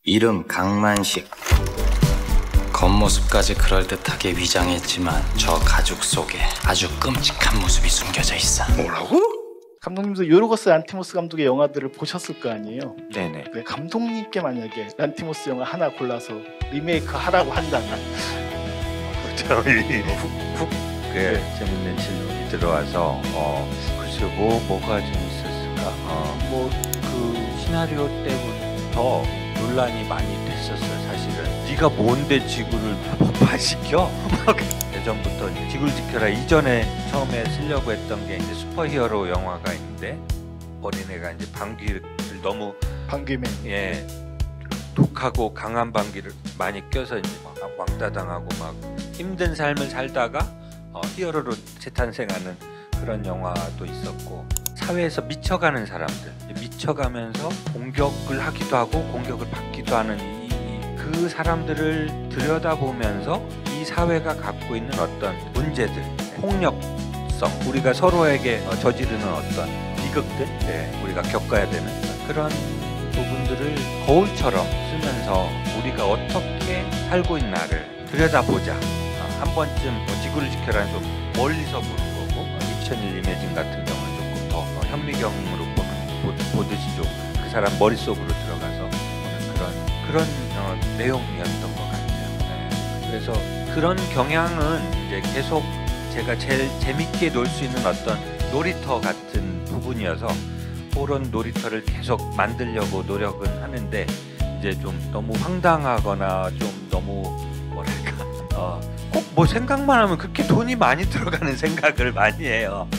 이름 강만식. 겉모습까지 그럴듯하게 위장했지만 저 가죽 속에 아주 끔찍한 모습이 숨겨져 있어. 뭐라고? 감독님도 요르고스 란티모스 감독의 영화들을 보셨을 거 아니에요? 네네. 네, 감독님께 만약에 란티모스 영화 하나 골라서 리메이크 하라고 한다면 훅 재밌는 질문이 들어와서 글쎄 뭐가 재밌었을까? 그 시나리오 때부터 논란이 많이 됐었어요. 사실은 네가 뭔데 지구를 폭파시켜? 예전부터 지구를 지켜라 이전에 처음에 쓰려고 했던 게 이제 슈퍼히어로 영화가 있는데 어린애가 이제 방귀를 너무 방귀맨 독하고 강한 방귀를 많이 껴서 이제 막 왕따 당하고 막 힘든 삶을 살다가 히어로로 재탄생하는 그런 영화도 있었고, 사회에서 미쳐가는 사람들 미쳐가면서 공격을 하기도 하고 공격을 받기도 하는 그 사람들을 들여다보면서 이 사회가 갖고 있는 어떤 문제들, 폭력성, 우리가 서로에게 저지르는 어떤 비극들, 우리가 겪어야 되는 그런 부분들을 거울처럼 쓰면서 우리가 어떻게 살고 있나를 들여다보자. 한 번쯤 지구를 지켜라는 좀 멀리서 보는 거고, 미션 이매진 같은 경우는 조금 더 현미경으로 보듯이 좀 그 사람 머릿속으로 들어가서 보는 그런 내용이었던 것 같아요. 그래서 그런 경향은 이제 계속 제가 제일 재밌게 놀 수 있는 어떤 놀이터 같은 부분이어서 그런 놀이터를 계속 만들려고 노력은 하는데, 이제 좀 너무 황당하거나 좀 너무 뭐랄까 꼭 뭐 생각만 하면 그렇게 돈이 많이 들어가는 생각을 많이 해요.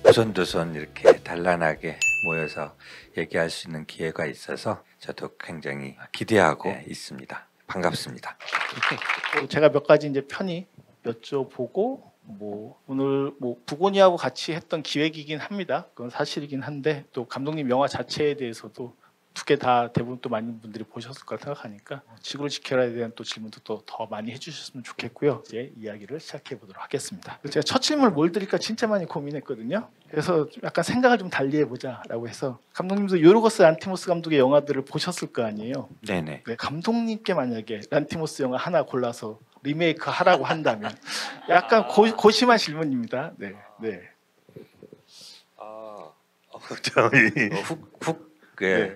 오손도손 이렇게 단란하게 모여서 얘기할 수 있는 기회가 있어서 저도 굉장히 기대하고 있습니다. 반갑습니다. 제가 몇 가지 이제 편히 여쭤보고 오늘 부고니하고 같이 했던 기획이긴 합니다. 그건 사실이긴 한데, 또 감독님 영화 자체에 대해서도 두 개 다 대부분 또 많은 분들이 보셨을 거라 생각하니까 지구를 지켜라에 대한 또 질문도 또 더 많이 해주셨으면 좋겠고요. 이제 이야기를 시작해 보도록 하겠습니다. 제가 첫 질문을 뭘 드릴까 진짜 많이 고민했거든요. 그래서 좀 약간 생각을 좀 달리 해보자라고 해서, 감독님도 요르고스 란티모스 감독의 영화들을 보셨을 거 아니에요? 네네. 네, 감독님께 만약에 란티모스 영화 하나 골라서 리메이크 하라고 한다면 약간 고심한 질문입니다. 네. 훅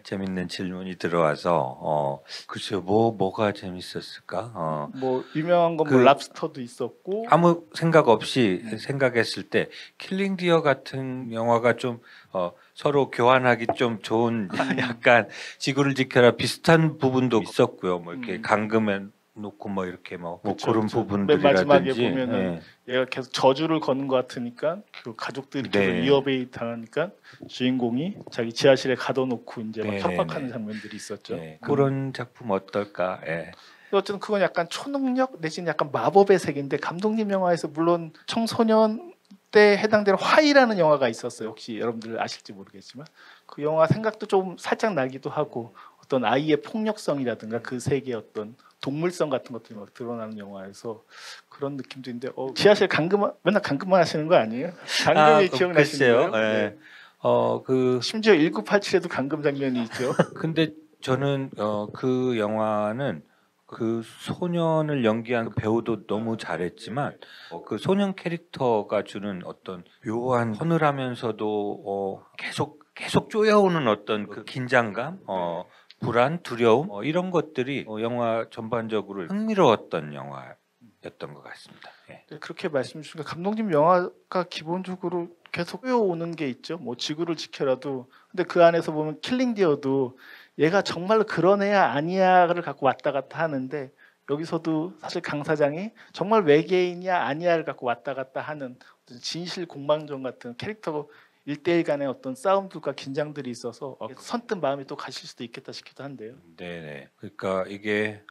재밌는 질문이 들어와서 글쎄요 뭐가 재밌었을까? 유명한 건 랍스터도 있었고, 아무 생각 없이 생각했을 때 킬링 디어 같은 영화가 좀 서로 교환하기 좀 좋은 약간 지구를 지켜라 비슷한 부분도 있었고요. 뭐 이렇게 감금해 놓고 뭐 이렇게 그런 부분들이라든지, 맨 마지막에 보면은 얘가 계속 저주를 거는 것 같으니까 그 가족들이 계속 위협에 당하니까 주인공이 자기 지하실에 가둬놓고 이제 막 협박하는 장면들이 있었죠. 그런 작품 어떨까? 어쨌든 그건 약간 초능력 내지는 약간 마법의 세계인데, 감독님 영화에서 물론 청소년 때 해당되는 화이라는 영화가 있었어요. 혹시 여러분들 아실지 모르겠지만 그 영화 생각도 좀 살짝 나기도 하고, 어떤 아이의 폭력성이라든가 그 세계의 어떤 동물성 같은 것들이 막 드러나는 영화에서 그런 느낌도 있는데, 지하실 맨날 감금만 하시는 거 아니에요? 감금이 기억나시는 거예요? 심지어 1987에도 감금 장면이 있죠. 근데 저는 그 영화는 그 소년을 연기한 그 배우도 너무 잘했지만 그 소년 캐릭터가 주는 어떤 묘한 서늘하면서도 계속 쪼여오는 어떤 그 긴장감, 불안, 두려움 이런 것들이 영화 전반적으로 흥미로웠던 영화였던 것 같습니다. 네, 그렇게 말씀 주시니까 감독님 영화가 기본적으로 계속 쪼여오는 게 있죠. 지구를 지켜라도, 근데 그 안에서 보면 킬링 디어도 얘가 정말로 그런 애야 아니야를 갖고 왔다 갔다 하는데, 여기서도 사실 강 사장이 정말 외계인이야 아니야를 갖고 왔다 갔다 하는 진실 공방전 같은 캐릭터 1대1 간의 어떤 싸움들과 긴장들이 있어서 선뜻 마음이 또 가실 수도 있겠다 싶기도 한데요. 네네. 그러니까 이게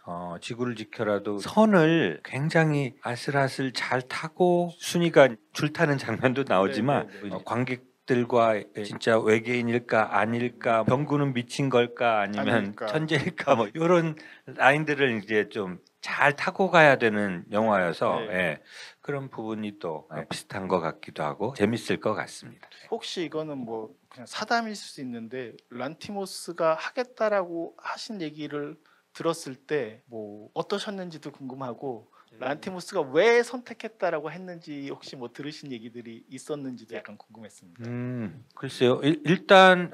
지구를 지켜라도 선을 굉장히 아슬아슬 잘 타고 순이가 줄타는 장면도 나오지만 관객 가족들과 진짜 외계인일까 아닐까, 병구는 미친 걸까 아니면 아닐까. 천재일까, 뭐 이런 라인들을 이제 좀 잘 타고 가야 되는 영화여서 네. 예, 그런 부분이 또 비슷한 것 같기도 하고 재밌을 것 같습니다. 혹시 이거는 뭐 그냥 사담일 수 있는데 란티모스가 하겠다라고 하신 얘기를 들었을 때 뭐 어떠셨는지도 궁금하고 란티모스가 왜 선택했다라고 했는지 혹시 뭐 들으신 얘기들이 있었는지도 약간 궁금했습니다. 글쎄요. 일단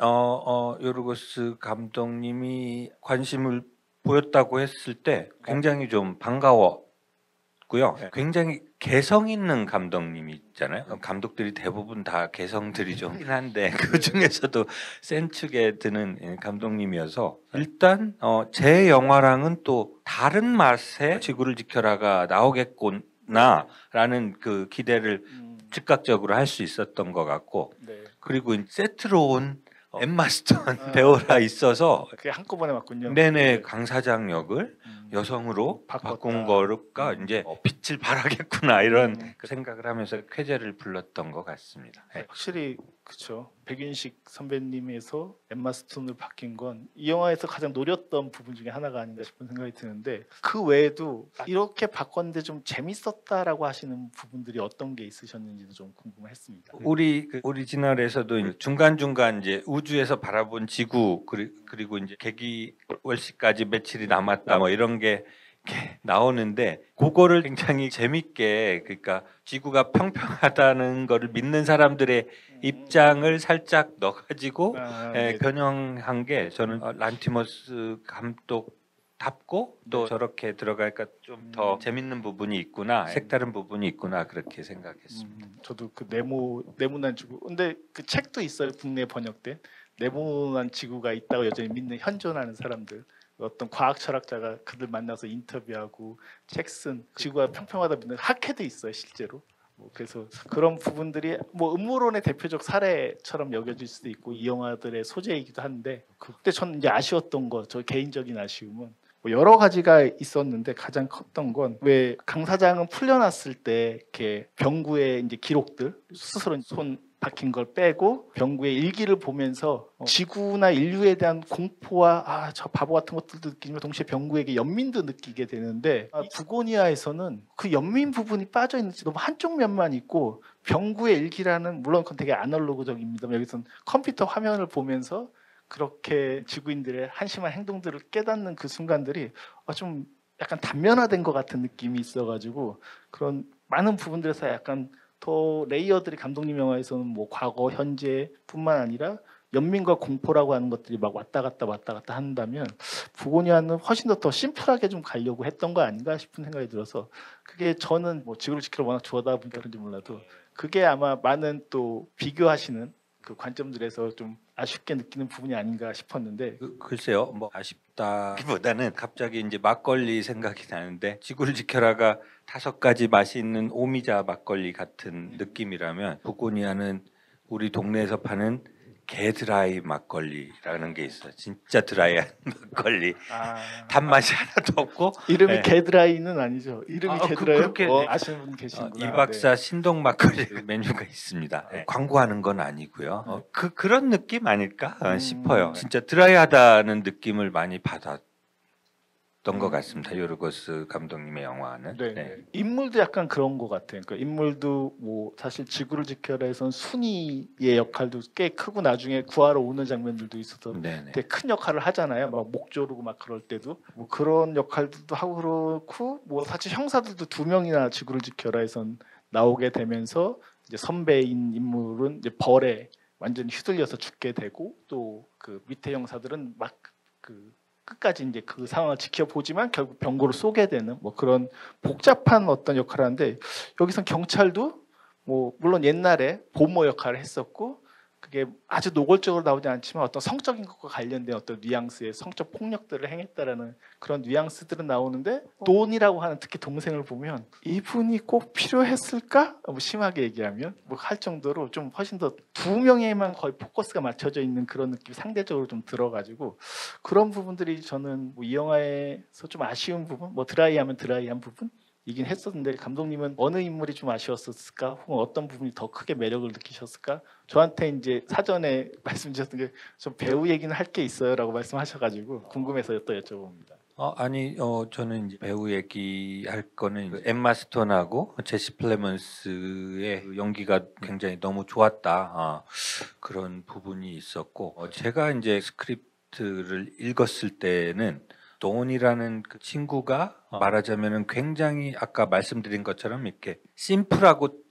요르고스 감독님이 관심을 보였다고 했을 때 굉장히 좀 반가웠고요. 굉장히 개성 있는 감독님이잖아요. 감독들이 대부분 다 개성들이 좀 있긴 한데 그 중에서도 센 축에 드는 감독님이어서 일단 제 영화랑은 또 다른 맛의 지구를 지켜라가 나오겠구나라는 그 기대를 즉각적으로 할 수 있었던 것 같고, 네. 그리고 세트로 온 엠마 스톤 배우라 있어서 그게 한꺼번에 맞군요. 네네, 강사장 역을 여성으로 바꿨다. 바꾼 거가 이제 빛을 발하겠구나 이런 그 생각을 하면서 쾌재를 불렀던 것 같습니다. 네. 확실히 그렇죠. 백윤식 선배님에서 엠마 스톤을 바뀐 건 이 영화에서 가장 노렸던 부분 중에 하나가 아닌가 싶은 생각이 드는데, 그 외에도 이렇게 바꿨는데 좀 재밌었다라고 하시는 부분들이 어떤 게 있으셨는지도 좀 궁금했습니다. 우리 그 오리지널에서도 중간 중간 이제 우주에서 바라본 지구 그리고 이제 개기월시까지 며칠이 남았다 뭐 이런 게 이렇게 나오는데, 그거를 굉장히 재밌게, 그러니까 지구가 평평하다는 거를 믿는 사람들의 입장을 살짝 넣어가지고 네. 변형한 게 저는 란티모스 감독답고 또 저렇게 들어가니까 좀 더 재밌는 부분이 있구나, 색다른 부분이 있구나, 그렇게 생각했습니다. 저도 그 네모난 지구. 근데 그 책도 있어요. 국내 번역된 네모난 지구가 있다고 여전히 믿는 현존하는 사람들. 어떤 과학 철학자가 그들 만나서 인터뷰하고 책 쓴 지구가 평평하다 믿는 학회도 있어요, 실제로. 뭐 그래서 그런 부분들이 뭐 음모론의 대표적 사례처럼 여겨질 수도 있고 이 영화들의 소재이기도 한데, 그때 저는 이제 아쉬웠던 거, 저 개인적인 아쉬움은 뭐 여러 가지가 있었는데 가장 컸던 건, 왜 강사장은 풀려났을 때 이렇게 병구의 이제 기록들, 스스로 손 박힌 걸 빼고 병구의 일기를 보면서 지구나 인류에 대한 공포와 저 바보 같은 것들도 느끼지만 동시에 병구에게 연민도 느끼게 되는데, 부고니아에서는 그 연민 부분이 빠져 있는지 너무 한쪽 면만 있고, 병구의 일기라는, 물론 그건 되게 아날로그적입니다만 여기서는 컴퓨터 화면을 보면서 그렇게 지구인들의 한심한 행동들을 깨닫는 그 순간들이 좀 약간 단면화된 것 같은 느낌이 있어가지고, 그런 많은 부분들에서 약간 더 레이어들이 감독님 영화에서는 뭐 과거, 현재뿐만 아니라 연민과 공포라고 하는 것들이 막 왔다 갔다 한다면, 부고니아는 훨씬 더 심플하게 좀 가려고 했던 거 아닌가 싶은 생각이 들어서, 그게 저는 뭐 지구를 지키러 워낙 좋아하다 보니까 그런지 몰라도 그게 아마 많은 또 비교하시는 그 관점들에서 좀 아쉽게 느끼는 부분이 아닌가 싶었는데. 글쎄요, 뭐 아쉽다기보다는 갑자기 이제 막걸리 생각이 나는데, 지구를 지켜라가 5가지 맛이 있는 오미자 막걸리 같은 느낌이라면, 부고니아는 우리 동네에서 파는 개드라이 막걸리라는 게 있어요. 진짜 드라이한 막걸리. 단맛이 하나도 없고. 이름이 네. 개드라이는 아니죠. 이름이 개드라이요? 그렇게 아시는 분 계시는구나. 이 박사 신동 막걸리 메뉴가 있습니다. 광고하는 건 아니고요. 그런 느낌 아닐까 싶어요. 진짜 드라이하다는 느낌을 많이 받았던 것 같습니다. 요르고스 감독님의 영화는. 네. 인물도 약간 그런 것 같아요. 그러니까 인물도 뭐 사실 지구를 지켜라에선 순이의 역할도 꽤 크고, 나중에 구하러 오는 장면들도 있어서 되게 큰 역할을 하잖아요. 막 목 조르고 막 그럴 때도 뭐 그런 역할들도 하고, 그렇고 뭐 사실 형사들도 2명이나 지구를 지켜라에선 나오게 되면서 이제 선배인 인물은 이제 벌에 완전히 휘둘려서 죽게 되고, 또 그 밑에 형사들은 막 그 끝까지 이제 그 상황을 지켜보지만 결국 병고를 쏘게 되는 뭐 그런 복잡한 어떤 역할을 하는데, 여기선 경찰도 뭐 물론 옛날에 보모 역할을 했었고, 그게 아주 노골적으로 나오지 않지만 어떤 성적인 것과 관련된 어떤 뉘앙스의 성적 폭력들을 행했다라는 그런 뉘앙스들은 나오는데, 돈이라고 하는 특히 동생을 보면 이분이 꼭 필요했을까? 뭐 심하게 얘기하면 뭐 할 정도로 좀 훨씬 더 2명에만 거의 포커스가 맞춰져 있는 그런 느낌이 상대적으로 좀 들어가지고, 그런 부분들이 저는 뭐 이 영화에서 좀 아쉬운 부분, 뭐 드라이하면 드라이한 부분, 이긴 했었는데 감독님은 어느 인물이 좀 아쉬웠을까? 혹은 어떤 부분이 더 크게 매력을 느끼셨을까? 저한테 이제 사전에 말씀 주셨던 게 좀 배우 얘기는 할 게 있어요라고 말씀하셔가지고 궁금해서 또 여쭤봅니다. 아니 저는 이제 배우 얘기할 거는 그 엠마 스톤하고 제시 플레먼스의 그 연기가 굉장히 너무 좋았다. 그런 부분이 있었고 제가 이제 스크립트를 읽었을 때는 돈이라는 그 친구가 말하자면은 굉장히 아까 말씀드린 것처럼 이렇게 심플하고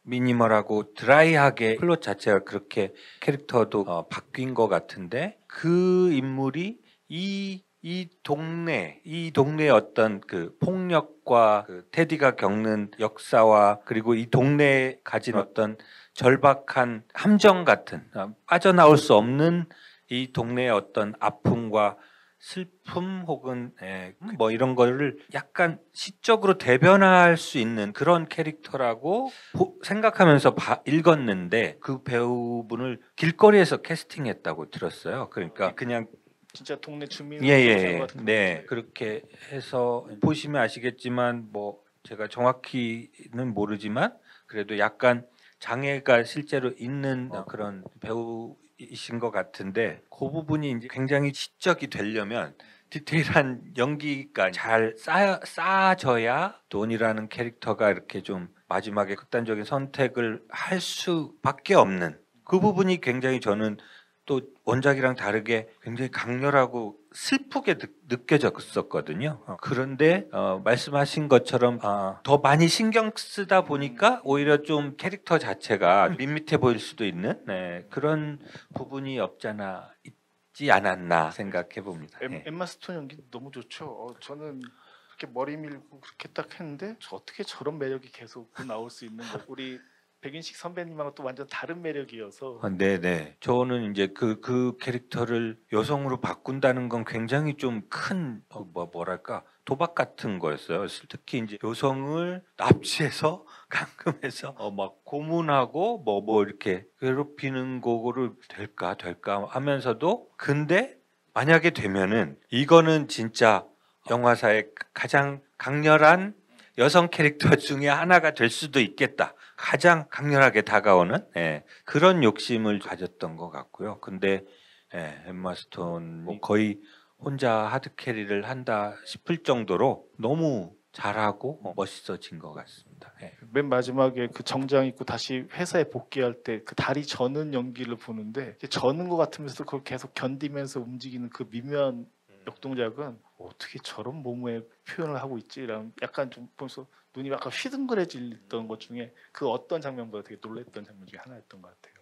미니멀하고 드라이하게 플롯 자체가 그렇게 캐릭터도 바뀐 것 같은데 그 인물이 이 동네의 어떤 그 폭력과 그 테디가 겪는 역사와 그리고 이 동네에 가진 어떤 절박한 함정 같은 빠져나올 수 없는 이 동네의 어떤 아픔과 슬픔 혹은 뭐 이런 거를 약간 시적으로 대변할 수 있는 그런 캐릭터라고 생각하면서 읽었는데 그 배우분을 길거리에서 캐스팅했다고 들었어요. 그러니까 그냥 진짜 동네 주민 예. 네. 그렇게 해서 보시면 아시겠지만 뭐 제가 정확히는 모르지만 그래도 약간 장애가 실제로 있는 그런 배우이신 것 같은데 그 부분이 이제 굉장히 시적이 되려면 디테일한 연기가 잘 쌓아져야 돈이라는 캐릭터가 이렇게 좀 마지막에 극단적인 선택을 할 수밖에 없는 그 부분이 굉장히 저는 또 원작이랑 다르게 굉장히 강렬하고 슬프게 느껴졌었거든요. 그런데 말씀하신 것처럼 더 많이 신경 쓰다 보니까 오히려 좀 캐릭터 자체가 밋밋해 보일 수도 있는 그런 부분이 없잖아 있지 않았나 생각해 봅니다. 엠마 스톤 연기 너무 좋죠. 저는 그렇게 머리 밀고 그렇게 딱 했는데 어떻게 저런 매력이 계속 나올 수 있는 거. 우리 백윤식 선배님하고 또 완전 다른 매력이어서. 네네. 저는 이제 그 캐릭터를 여성으로 바꾼다는 건 굉장히 좀 큰 뭐랄까 도박 같은 거였어요. 특히 이제 여성을 납치해서 감금해서 막 고문하고 뭐 이렇게 괴롭히는 거를 될까 하면서도 근데 만약에 되면은 이거는 진짜 영화사의 가장 강렬한 여성 캐릭터 중에 하나가 될 수도 있겠다. 가장 강렬하게 다가오는 그런 욕심을 가졌던 것 같고요. 근데 엠마 스톤 뭐 거의 혼자 하드 캐리를 한다 싶을 정도로 너무 잘하고 멋있어진 것 같습니다. 맨 마지막에 그 정장 입고 다시 회사에 복귀할 때 그 다리 저는 연기를 보는데 저는 것 같으면서도 그걸 계속 견디면서 움직이는 그 미묘한 역동작은 어떻게 저런 몸의 표현을 하고 있지라는 약간 좀 보면서 눈이 약간 휘둥그레질던 것 중에 그 어떤 장면보다 되게 놀랬던 장면 중에 하나였던 것 같아요.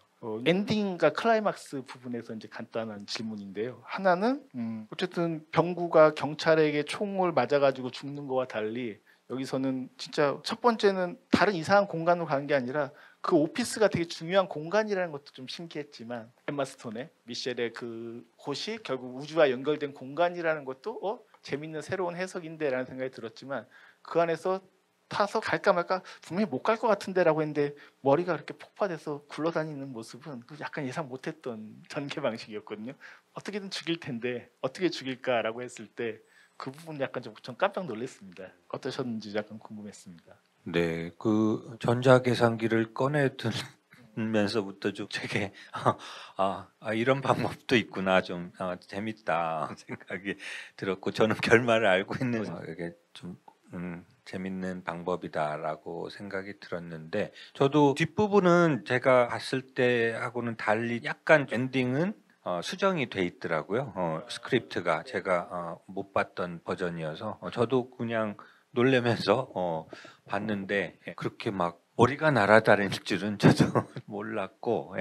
엔딩과 클라이막스 부분에서 이제 간단한 질문인데요. 하나는 어쨌든 병구가 경찰에게 총을 맞아가지고 죽는 거와 달리 여기서는 진짜 첫 번째는 다른 이상한 공간으로 가는 게 아니라 그 오피스가 되게 중요한 공간이라는 것도 좀 신기했지만 엠마 스톤의 미셸의 그 곳이 결국 우주와 연결된 공간이라는 것도 재밌는 새로운 해석인데라는 생각이 들었지만 그 안에서 타서 갈까 말까 분명히 못 갈 것 같은데라고 했는데 머리가 그렇게 폭파돼서 굴러다니는 모습은 약간 예상 못했던 전개 방식이었거든요. 어떻게든 죽일 텐데 어떻게 죽일까라고 했을 때 그 부분 약간 좀 깜짝 놀랐습니다. 어떠셨는지 약간 궁금했습니다. 네, 그 전자계산기를 꺼내들면서부터 좀 되게 이런 방법도 있구나 좀 재밌다 생각이 들었고 저는 결말을 알고 있는 이게 좀 재밌는 방법이다라고 생각이 들었는데 저도 뒷부분은 제가 봤을 때하고는 달리 약간 엔딩은 수정이 돼 있더라고요. 스크립트가 제가 못 봤던 버전이어서 저도 그냥 놀래면서 봤는데 그렇게 막 머리가 날아다닐 줄은 저도 몰랐고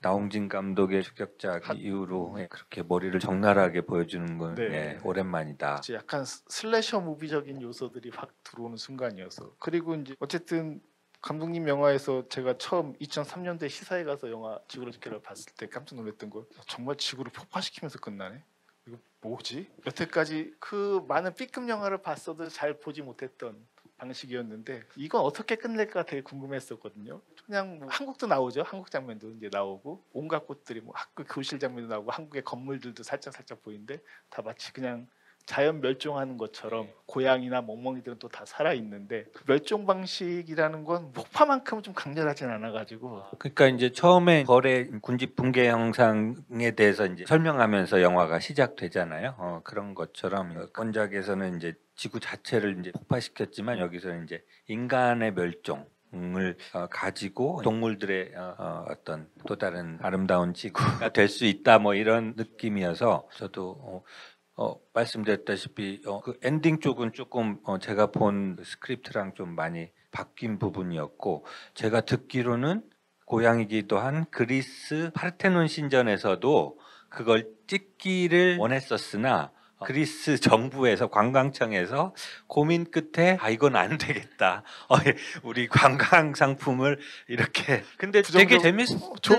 나홍진 감독의 추격자 이후로 그렇게 머리를 적나라하게 보여주는 건 오랜만이다. 약간 슬래셔 무비적인 요소들이 확 들어오는 순간이어서 그리고 이제 어쨌든 감독님 영화에서 제가 처음 2003년도에 시사회 가서 영화 지구를 지켜를 봤을 때 깜짝 놀랐던 거 정말 지구를 폭파시키면서 끝나네. 이거 뭐지? 여태까지 그 많은 B급 영화를 봤어도 잘 보지 못했던 방식이었는데 이건 어떻게 끝낼까 되게 궁금했었거든요. 그냥 뭐 한국도 나오죠. 한국 장면도 이제 나오고 온갖 곳들이 뭐 학교 교실 장면도 나오고 한국의 건물들도 살짝 보이는데 다 마치 그냥 자연 멸종하는 것처럼 고양이나 멍멍이들은 또 다 살아 있는데 그 멸종 방식이라는 건 목파만큼은 좀 강렬하진 않아가지고 그러니까 이제 처음에 벌의 군집 붕괴 현상에 대해서 이제 설명하면서 영화가 시작되잖아요. 그런 것처럼 원작에서는 이제 지구 자체를 이제 폭파시켰지만 여기서는 이제 인간의 멸종을 가지고 동물들의 어떤 또 다른 아름다운 지구가 될 수 있다 뭐 이런 느낌이어서 저도 말씀드렸다시피 그 엔딩 쪽은 조금 제가 본 스크립트랑 좀 많이 바뀐 부분이었고 제가 듣기로는 고향이기도 한 그리스 파르테논 신전에서도 그걸 찍기를 원했었으나 그리스 정부에서 관광청에서 고민 끝에 이건 안 되겠다. 우리 관광 상품을 이렇게 근데 되게 재밌는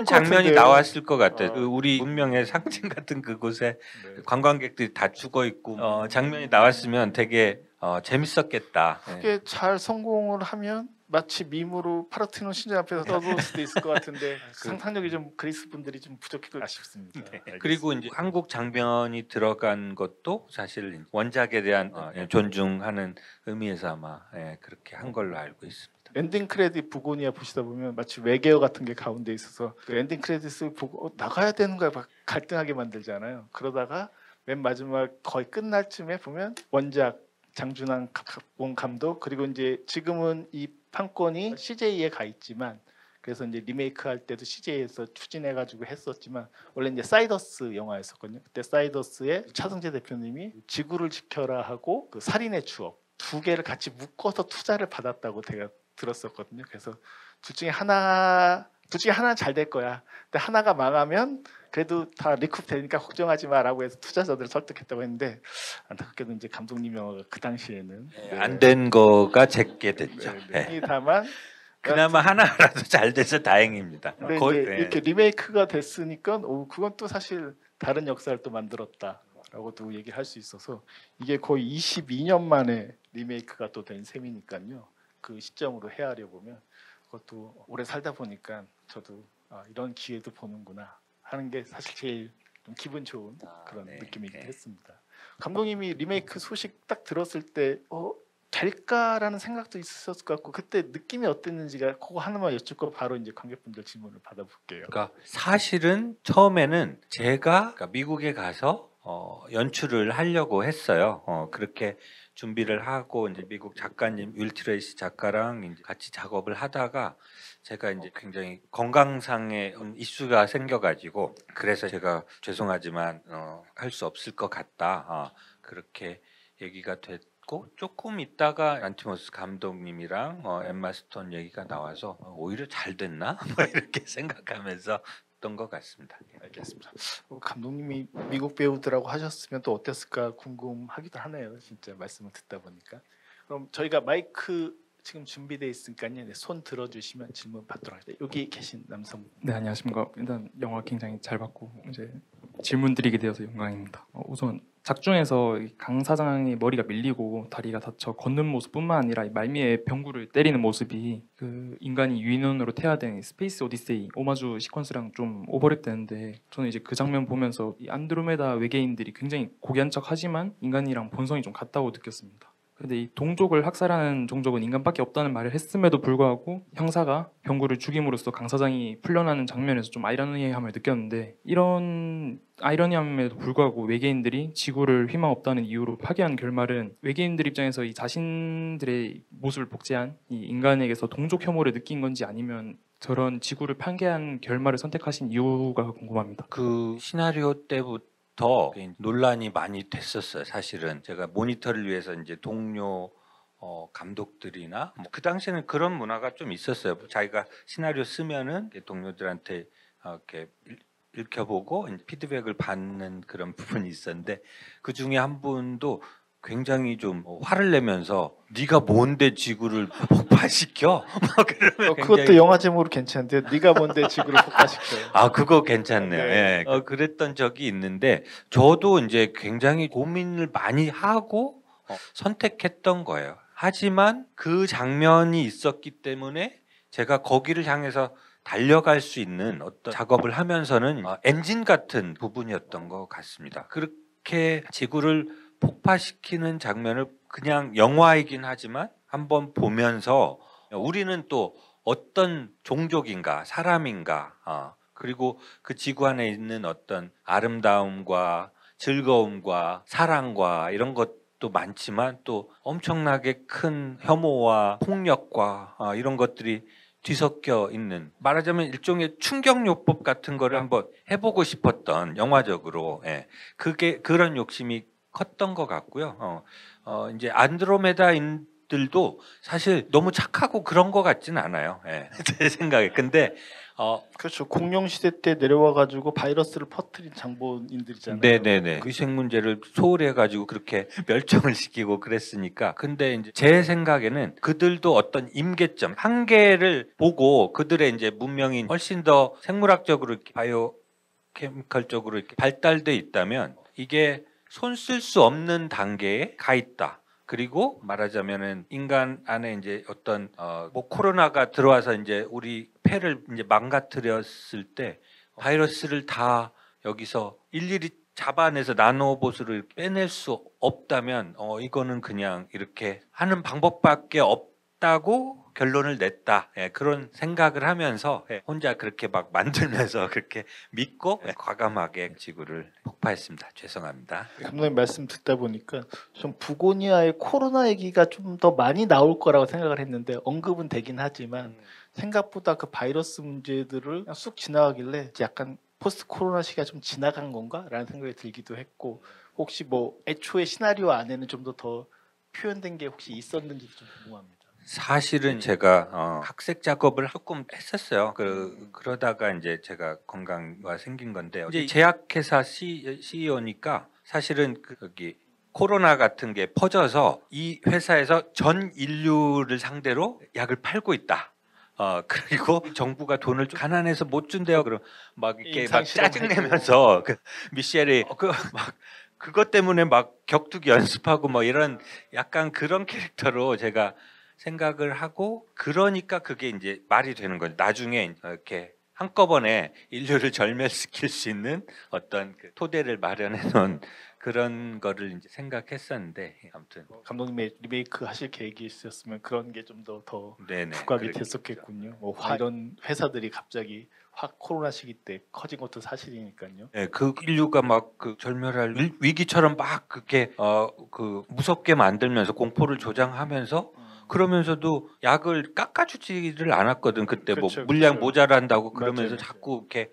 장면이 나왔을 것 같아요. 그 우리 문명의 상징 같은 그곳에 관광객들이 다 죽어 있고 장면이 나왔으면 되게 재밌었겠다. 그게 잘 성공을 하면 마치 밈으로 파르테논 신전 앞에서 떠들 수도 있을 것 같은데 상상력이 좀 그리스 분들이 좀 부족해도 아쉽습니다. 그리고 이제 한국 장면이 들어간 것도 사실 원작에 대한 존중하는 의미에서 아마 그렇게 한 걸로 알고 있습니다. 엔딩 크레딧 부고니아 보시다 보면 마치 외계어 같은 게 가운데 있어서 그 엔딩 크레딧을 보고 나가야 되는 거야 막 갈등하게 만들잖아요. 그러다가 맨 마지막 거의 끝날 쯤에 보면 원작 장준환 각본 감독 그리고 이제 지금은 이 판권이 CJ에 가 있지만 그래서 이제 리메이크 할 때도 CJ에서 추진해가지고 했었지만 원래 이제 사이더스 영화였었거든요. 그때 사이더스의 차승재 대표님이 지구를 지켜라 하고 그 살인의 추억 두 개를 같이 묶어서 투자를 받았다고 제가 들었었거든요. 그래서 둘 중에 하나는 잘 될 거야. 근데 하나가 망하면 그래도 다 리쿱 되니까 걱정하지 마라고 해서 투자자들을 설득했다고 했는데 안타깝게도 이제 감독님 영화가 그 당시에는 안 된 거가 제게 됐죠. 다만 그나마 하나라도 잘 돼서 다행입니다. 근데 거의, 이렇게 리메이크가 됐으니까 그건 또 사실 다른 역사를 또 만들었다라고도 얘기를 할 수 있어서 이게 거의 22년 만에 리메이크가 또 된 셈이니까요. 그 시점으로 헤아려 보면 그것도 오래 살다 보니까 저도 이런 기회도 보는구나 하는 게 사실 제일 좀 기분 좋은 그런 느낌이긴 했습니다. 감독님이 리메이크 소식 딱 들었을 때 될까라는 생각도 있었을 것 같고 그때 느낌이 어땠는지가 그거 하나만 여쭙고 바로 이제 관객분들 질문을 받아볼게요. 그러니까 사실은 처음에는 제가 미국에 가서 연출을 하려고 했어요. 그렇게 준비를 하고 이제 미국 작가님 윌 트레이시 작가랑 이제 같이 작업을 하다가 제가 이제 굉장히 건강상의 이슈가 생겨가지고 그래서 제가 죄송하지만 할 수 없을 것 같다. 그렇게 얘기가 됐고 조금 있다가 란티모스 감독님이랑 엠마 스톤 얘기가 나와서 오히려 잘 됐나? 이렇게 생각하면서 했던 것 같습니다. 알겠습니다. 감독님이 미국 배우들하고 하셨으면 또 어땠을까 궁금하기도 하네요. 진짜 말씀을 듣다 보니까. 그럼 저희가 마이크 지금 준비되어 있으니까요. 손 들어주시면 질문 받도록 하겠습니다. 여기 계신 남성. 네, 안녕하십니까. 일단 영화 굉장히 잘 봤고 이제 질문 드리게 되어서 영광입니다. 우선 작중에서 강 사장의 머리가 밀리고 다리가 다쳐 걷는 모습뿐만 아니라 말미에 병구를 때리는 모습이 그 인간이 유인원으로 태아된 스페이스 오디세이 오마주 시퀀스랑 좀 오버랩되는데 저는 이제 그 장면 보면서 이 안드로메다 외계인들이 굉장히 고귀한 척하지만 인간이랑 본성이 좀 같다고 느꼈습니다. 근데 이 동족을 학살하는 종족은 인간밖에 없다는 말을 했음에도 불구하고 형사가 병구를 죽임으로써 강 사장이 풀려나는 장면에서 좀 아이러니함을 느꼈는데 이런 아이러니함에도 불구하고 외계인들이 지구를 희망 없다는 이유로 파괴한 결말은 외계인들 입장에서 이 자신들의 모습을 복제한 이 인간에게서 동족 혐오를 느낀 건지 아니면 저런 지구를 파괴한 결말을 선택하신 이유가 궁금합니다. 그 시나리오 때부터 더 논란이 많이 됐었어요. 사실은 제가 모니터를 위해서 이제 동료 감독들이나 그 당시에는 그런 문화가 좀 있었어요. 자기가 시나리오 쓰면은 동료들한테 이렇게 읽혀보고 피드백을 받는 그런 부분이 있었는데 그 중에 한 분도 굉장히 좀 화를 내면서 네가 뭔데 지구를 폭파시켜? 그러면 그것도 영화 제목으로 괜찮은데 네가 뭔데 지구를 폭파시켜? 그거 괜찮네요. 네. 그랬던 적이 있는데 저도 이제 굉장히 고민을 많이 하고 선택했던 거예요. 하지만 그 장면이 있었기 때문에 제가 거기를 향해서 달려갈 수 있는 어떤 작업을 하면서는 엔진 같은 부분이었던 것 같습니다. 그렇게 지구를 폭파시키는 장면을 그냥 영화이긴 하지만 한번 보면서 우리는 또 어떤 종족인가 사람인가 그리고 그 지구 안에 있는 어떤 아름다움과 즐거움과 사랑과 이런 것도 많지만 또 엄청나게 큰 혐오와 폭력과 이런 것들이 뒤섞여 있는 말하자면 일종의 충격요법 같은 거를 한번 해보고 싶었던 영화적으로 그게 그런 욕심이 컸던 것 같고요. 이제 안드로메다인들도 사실 너무 착하고 그런 것 같지는 않아요. 제 생각에. 근데 그렇죠. 공룡 시대 때 내려와 가지고 바이러스를 퍼뜨린 장본인들이잖아요. 네네네. 위생 문제를 소홀해 가지고 그렇게 멸종을 시키고 그랬으니까. 근데 이제 제 생각에는 그들도 어떤 임계점, 한계를 보고 그들의 이제 문명이 훨씬 더 생물학적으로 이렇게 바이오 케미컬적으로 이렇게 발달돼 있다면 이게 손 쓸 수 없는 단계에 가 있다. 그리고 말하자면은 인간 안에 이제 어떤 뭐 코로나가 들어와서 이제 우리 폐를 이제 망가뜨렸을 때 바이러스를 다 여기서 일일이 잡아내서 나노보수를 빼낼 수 없다면 이거는 그냥 이렇게 하는 방법밖에 없다고 결론을 냈다. 그런 생각을 하면서 혼자 그렇게 막 만들면서 그렇게 믿고 과감하게 지구를 폭파했습니다. 죄송합니다. 감독님 말씀 듣다 보니까 좀 부고니아의 코로나 얘기가 좀 더 많이 나올 거라고 생각을 했는데 언급은 되긴 하지만 생각보다 그 바이러스 문제들을 그냥 쑥 지나가길래 약간 포스트 코로나 시기가 좀 지나간 건가라는 생각이 들기도 했고 혹시 뭐 애초에 시나리오 안에는 좀 더 표현된 게 혹시 있었는지 좀 궁금합니다. 사실은 제가 학색 작업을 조금 했었어요. 그러다가 이제 제가 건강과 생긴 건데 이제 제약회사 CEO니까 사실은 여기 코로나 같은 게 퍼져서 이 회사에서 전 인류를 상대로 약을 팔고 있다. 그리고 정부가 돈을 좀 가난해서 못 준대요. 그럼 막 이렇게 막 짜증내면서 미셸이 막 그것 때문에 막 격투기 연습하고 뭐 이런 약간 그런 캐릭터로 제가 생각을 하고 그러니까 그게 이제 말이 되는 거죠. 나중에 이렇게 한꺼번에 인류를 절멸시킬 수 있는 어떤 그 토대를 마련해 놓은 그런 거를 이제 생각했었는데 아무튼 감독님의 리메이크 하실 계획이 있었으면 그런 게 좀 더 부각이 그러니까. 됐었겠군요. 이런 회사들이 갑자기 확 코로나 시기 때 커진 것도 사실이니까요. 네, 그 인류가 막 그 절멸할 위기처럼 막 그렇게 그 무섭게 만들면서 공포를 조장하면서 그러면서도 약을 깎아주지를 않았거든. 그때 그렇죠, 뭐 물량 그렇죠. 모자란다고 그러면서 맞아요. 자꾸 이렇게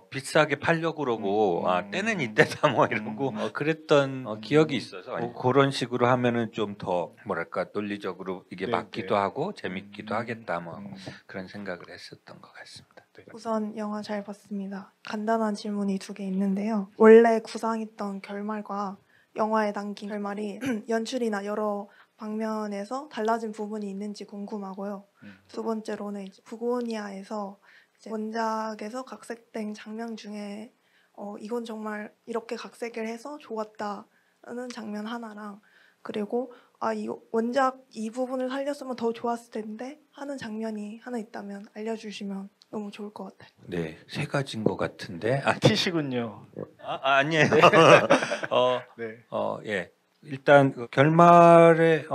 비싸게 팔려고 그러고 때는 이때다 뭐 이러고 그랬던 기억이 있어서 그런 식으로 하면은 좀 더 뭐랄까 논리적으로 이게 네, 맞기도 네. 하고 재밌기도 하겠다 뭐 그런 생각을 했었던 것 같습니다. 우선 영화 잘 봤습니다. 간단한 질문이 2개 있는데요. 원래 구상했던 결말과 영화에 담긴 결말이 연출이나 여러 방면에서 달라진 부분이 있는지 궁금하고요. 2번째로는 이제 부고니아에서 이제 원작에서 각색된 장면 중에 이건 정말 이렇게 각색을 해서 좋았다는 장면 하나랑 그리고 이 원작 이 부분을 살렸으면 더 좋았을 텐데 하는 장면이 하나 있다면 알려주시면 너무 좋을 것 같아요. 네, 3가지인 것 같은데 티시군요. 아니에요. 네. 예. 일단 그 결말은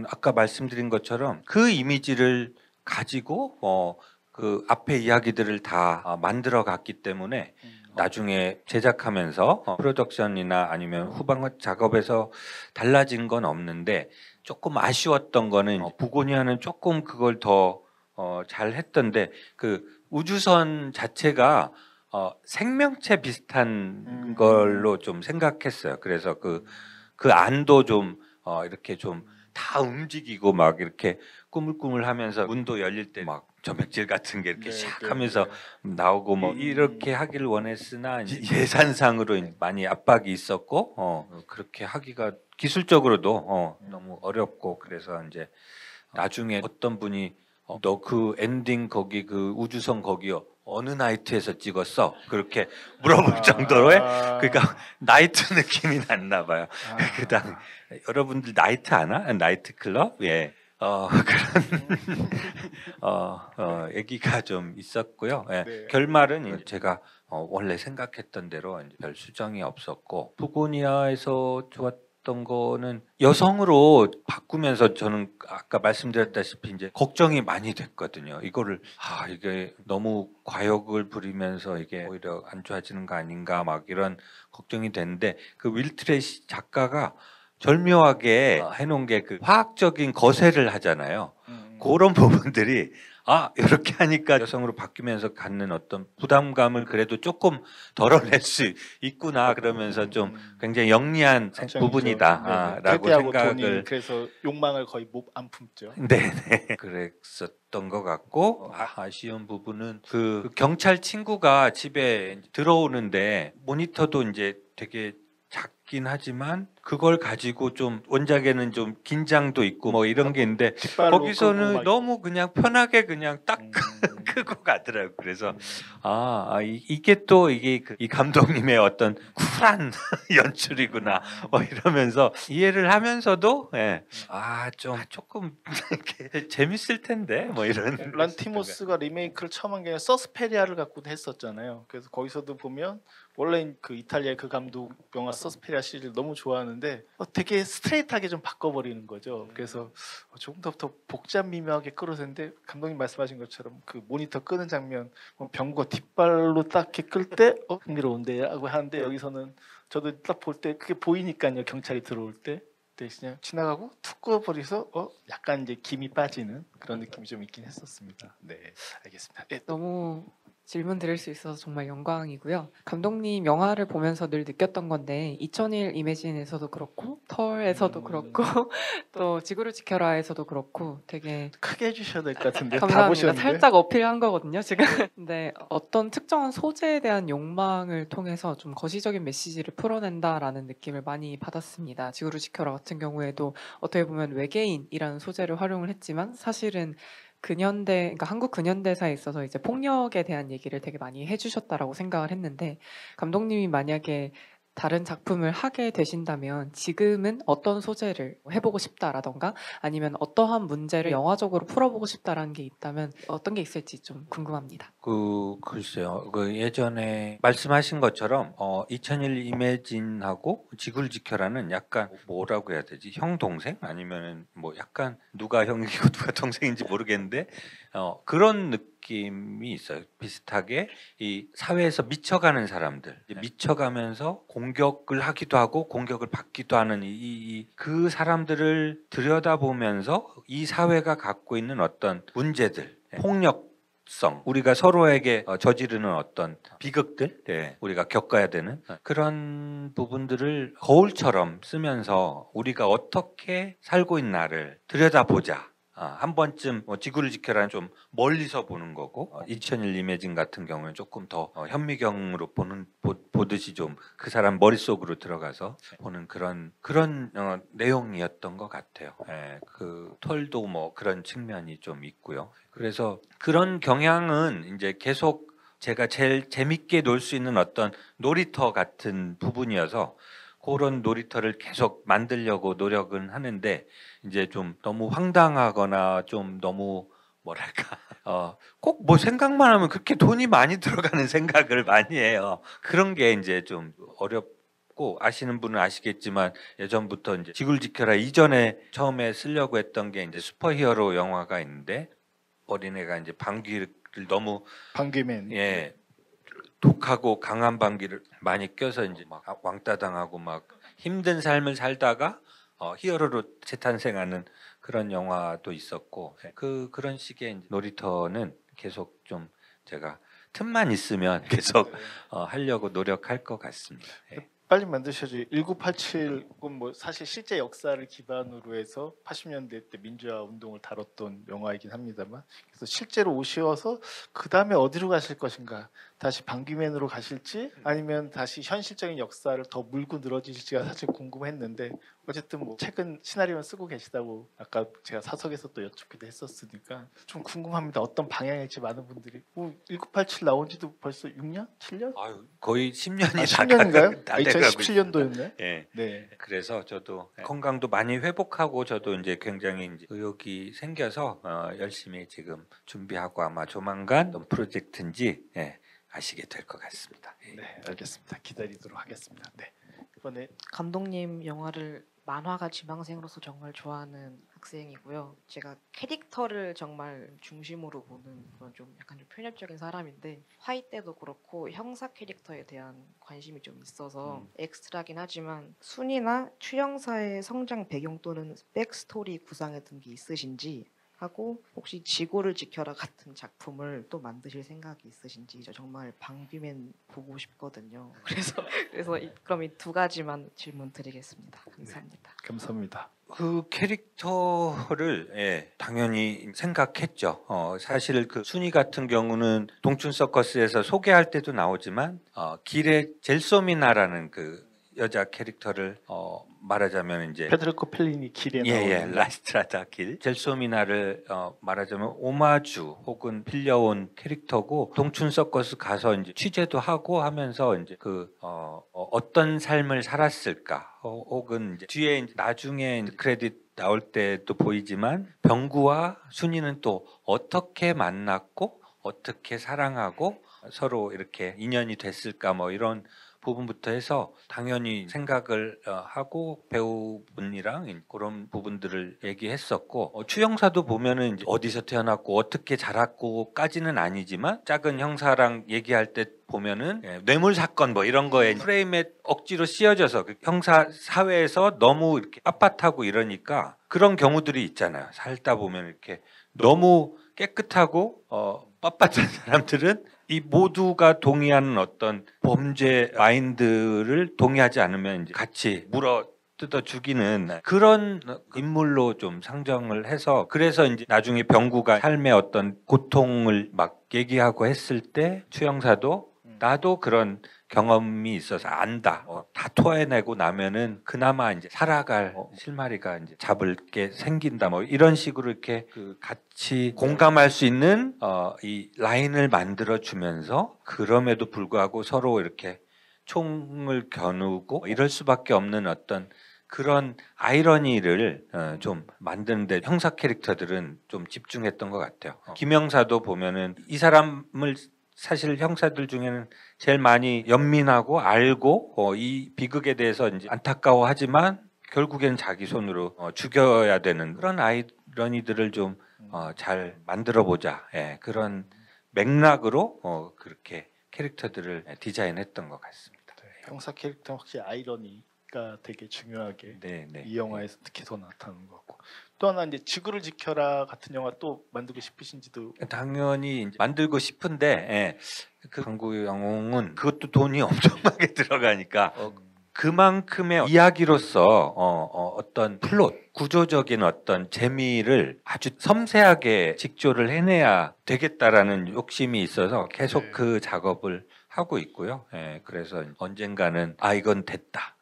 아까 말씀드린 것처럼 그 이미지를 가지고 그 앞에 이야기들을 다 만들어 갔기 때문에 나중에 제작하면서 프로덕션이나 아니면 후반 작업에서 달라진 건 없는데 조금 아쉬웠던 거는 부고니아는 조금 그걸 더 잘했던데 그 우주선 자체가 생명체 비슷한 걸로 좀 생각했어요. 그래서 그 안도 좀 이렇게 좀 다 움직이고 막 이렇게 꾸물꾸물하면서 문도 열릴 때 막 점액질 같은 게 이렇게 샥 하면서 나오고 뭐 이렇게 하기를 원했으나 예산상으로 많이 압박이 있었고 그렇게 하기가 기술적으로도 너무 어렵고 그래서 이제 나중에 어떤 분이 너 그 엔딩 거기 그 우주선 거기요 어느 나이트에서 찍었어? 그렇게 물어볼 정도로의 그러니까 나이트 느낌이 났나 봐요. 그다음 여러분들 나이트 아나? 나이트 클럽? 예. 그런 얘기가 좀 있었고요. 예. 네. 결말은 제가 원래 생각했던 대로 이제 별 수정이 없었고 부고니아에서 좋았던 거는 여성으로 바꾸면서 저는 아까 말씀드렸다시피 이제 걱정이 많이 됐거든요. 이거를 이게 너무 과욕을 부리면서 이게 오히려 안 좋아지는 거 아닌가 막 이런 걱정이 됐는데 그 윌 트레이시 작가가 절묘하게 해놓은 게 그 화학적인 거세를 하잖아요. 그런 부분들이 이렇게 하니까 여성으로 바뀌면서 갖는 어떤 부담감을 그래도 조금 덜어낼 수 있구나 그러면서 좀 굉장히 영리한 부분이다라고 생각을 그래서 욕망을 거의 안 품죠. 네네 그랬었던 것 같고 아쉬운 부분은 그 경찰 친구가 집에 들어오는데 모니터도 이제 되게 작긴 하지만 그걸 가지고 좀 원작에는 좀 긴장도 있고 뭐 이런 게 있는데 거기서는 너무 그냥 편하게 그냥 딱 끄고 가더라고요. 그래서 이게 또 이게 이 감독님의 어떤 쿨한 연출이구나 뭐 이러면서 이해를 하면서도 조금 재밌을 텐데 뭐 이런. 란티모스가 리메이크를 처음 한 게 서스페리아를 갖고도 했었잖아요. 그래서 거기서도 보면 원래 그 이탈리아의 그 감독 영화 서스페리아 시리즈를 너무 좋아하는데 되게 스트레이트하게 좀 바꿔버리는 거죠. 그래서 조금 더 복잡 미묘하게 끌어대는데 감독님 말씀하신 것처럼 그 모니터 끄는 장면 병거 뒷발로 딱 이렇게 끌 때 흥미로운데 하고 하는데 여기서는 저도 딱 볼 때 그게 보이니까요. 경찰이 들어올 때 그냥 지나가고 툭 꺼버려서 약간 이제 김이 빠지는 그런 느낌이 좀 있긴 했었습니다. 네, 알겠습니다. 네, 너무 질문 드릴 수 있어서 정말 영광이고요. 감독님 영화를 보면서 늘 느꼈던 건데 2001 이매진에서도 그렇고 털에서도 그렇고 또 지구를 지켜라에서도 그렇고 되게 크게 해주셔야 될 것 같은데. 다 감사합니다. 보셨는데. 살짝 어필한 거거든요 지금. 근데 어떤 특정한 소재에 대한 욕망을 통해서 좀 거시적인 메시지를 풀어낸다라는 느낌을 많이 받았습니다. 지구를 지켜라 같은 경우에도 어떻게 보면 외계인이라는 소재를 활용을 했지만 사실은 그러니까 한국 근현대사에 있어서 이제 폭력에 대한 얘기를 되게 많이 해주셨다라고 생각을 했는데 감독님이 만약에 다른 작품을 하게 되신다면 지금은 어떤 소재를 해보고 싶다라던가 아니면 어떠한 문제를 영화적으로 풀어보고 싶다라는 게 있다면 어떤 게 있을지 좀 궁금합니다. 글쎄요. 예전에 말씀하신 것처럼 2001 이매진하고 지구를 지켜라는 약간 뭐라고 해야 되지? 형 동생 아니면은 뭐 약간 누가 형이고 누가 동생인지 모르겠는데 그런 느낌이 있어요. 비슷하게 이 사회에서 미쳐가는 사람들, 미쳐가면서 공격을 하기도 하고 공격을 받기도 하는 그 사람들을 들여다보면서 이 사회가 갖고 있는 어떤 문제들, 폭력성, 우리가 서로에게 저지르는 어떤 비극들, 우리가 겪어야 되는 그런 부분들을 거울처럼 쓰면서 우리가 어떻게 살고 있나를 들여다보자. 한 번쯤 지구를 지켜라는 좀 멀리서 보는 거고 2001 이매진 같은 경우는 조금 더 현미경으로 보듯이 좀 그 사람 머릿속으로 들어가서 보는 그런 내용이었던 것 같아요. 그 털도 뭐 그런 측면이 좀 있고요. 그래서 그런 경향은 이제 계속 제가 제일 재밌게 놀 수 있는 어떤 놀이터 같은 부분이어서 그런 놀이터를 계속 만들려고 노력은 하는데 이제 좀 너무 황당하거나 좀 너무 뭐랄까 꼭 뭐 생각만 하면 그렇게 돈이 많이 들어가는 생각을 많이 해요. 그런 게 이제 좀 어렵고 아시는 분은 아시겠지만 예전부터 이제 지구를 지켜라 이전에 처음에 쓰려고 했던 게 이제 슈퍼히어로 영화가 있는데 어린애가 이제 방귀를 너무 방귀맨 독하고 강한 방귀를 많이 껴서 이제 막 왕따 당하고 막 힘든 삶을 살다가 히어로로 재탄생하는 그런 영화도 있었고 그런 식의 이제 놀이터는 계속 좀 제가 틈만 있으면 계속 하려고 노력할 것 같습니다. 빨리 만드셔야지. 1987은 뭐 사실 실제 역사를 기반으로 해서 80년대 때 민주화 운동을 다뤘던 영화이긴 합니다만 그래서 실제로 오셔서 그 다음에 어디로 가실 것인가 다시 방귀맨으로 가실지 아니면 다시 현실적인 역사를 더 물고 늘어지실지가 사실 궁금했는데 어쨌든 뭐 최근 시나리오는 쓰고 계시다고 아까 제가 사석에서 또 여쭙기도 했었으니까 좀 궁금합니다. 어떤 방향일지 많은 분들이 1987 나온 지도 벌써 6년? 7년? 거의 10년이 10년인가요? 2017년도였나요? 네. 그래서 저도 건강도 많이 회복하고 저도 이제 굉장히 이제 의욕이 생겨서 열심히 지금 준비하고 아마 조만간 어떤 프로젝트인지 아시게 될 것 같습니다. 네, 알겠습니다. 기다리도록 하겠습니다. 네, 이번에 감독님 영화를 만화가 지망생으로서 정말 좋아하는 학생이고요. 제가 캐릭터를 정말 중심으로 보는 그런 좀 약간 좀 편협적인 사람인데 화이 때도 그렇고 형사 캐릭터에 대한 관심이 좀 있어서 엑스트라긴 하지만 순이나 추형사의 성장 배경 또는 백스토리 구상해 둔 게 있으신지 하고 혹시 지구를 지켜라 같은 작품을 또 만드실 생각이 있으신지 저 정말 방비맨 보고 싶거든요. 그래서 그럼 이 두 가지만 질문 드리겠습니다. 감사합니다. 감사합니다. 그 캐릭터를 당연히 생각했죠. 사실 그 순이 같은 경우는 동춘 서커스에서 소개할 때도 나오지만 길에 젤소미나라는 그 여자 캐릭터를 말하자면 이제 페데리코 펠리니 길에 나오는 라스트라다 길 젤소미나를 말하자면 오마주 혹은 빌려온 캐릭터고 동춘 서커스 가서 이제 취재도 하고 하면서 이제 그 어떤 삶을 살았을까 혹은 이제 뒤에 이제 나중에 이제 크레딧 나올 때도 보이지만 병구와 순이는 또 어떻게 만났고 어떻게 사랑하고 서로 이렇게 인연이 됐을까 뭐 이런 부분부터 해서 당연히 생각을 하고 배우분이랑 그런 부분들을 얘기했었고 추형사도 보면은 이제 어디서 태어났고 어떻게 자랐고까지는 아니지만 작은 형사랑 얘기할 때 보면은 뇌물 사건 뭐 이런 거에 프레임에 억지로 씌워져서 그 형사 사회에서 너무 이렇게 빳빳하고 이러니까 그런 경우들이 있잖아요. 살다 보면 이렇게 너무 깨끗하고 빳빳한 사람들은 이 모두가 동의하는 어떤 범죄 마인드를 동의하지 않으면 이제 같이 물어 뜯어 죽이는 그런 인물로 좀 상정을 해서 그래서 이제 나중에 병구가 삶의 어떤 고통을 막 얘기하고 했을 때 추형사도 나도 그런 경험이 있어서 안다. 다 토해내고 나면은 그나마 이제 살아갈 실마리가 이제 잡을 게 생긴다. 뭐 이런 식으로 이렇게 그 같이 공감할 수 있는 이 라인을 만들어 주면서 그럼에도 불구하고 서로 이렇게 총을 겨누고 이럴 수밖에 없는 어떤 그런 아이러니를 좀 만드는데 형사 캐릭터들은 좀 집중했던 것 같아요. 김형사도 보면은 이 사람을 사실 형사들 중에는 제일 많이 연민하고 알고 이 비극에 대해서 이제 안타까워하지만 결국엔 자기 손으로 죽여야 되는 그런 아이러니들을 좀 잘 만들어 보자. 그런 맥락으로 그렇게 캐릭터들을 디자인했던 것 같습니다. 형사 캐릭터 확실히 아이러니가 되게 중요하게 이 영화에서 특히 더 나타나는 것 같고 또 하나 이제 지구를 지켜라 같은 영화 또 만들고 싶으신지도 당연히 이제 만들고 싶은데 그 강구 영웅은 그것도 돈이 엄청나게 들어가니까 그만큼의 이야기로서 어떤 플롯 구조적인 어떤 재미를 아주 섬세하게 직조를 해내야 되겠다라는 욕심이 있어서 계속 그 작업을 하고 있고요. 그래서 언젠가는 이건 됐다.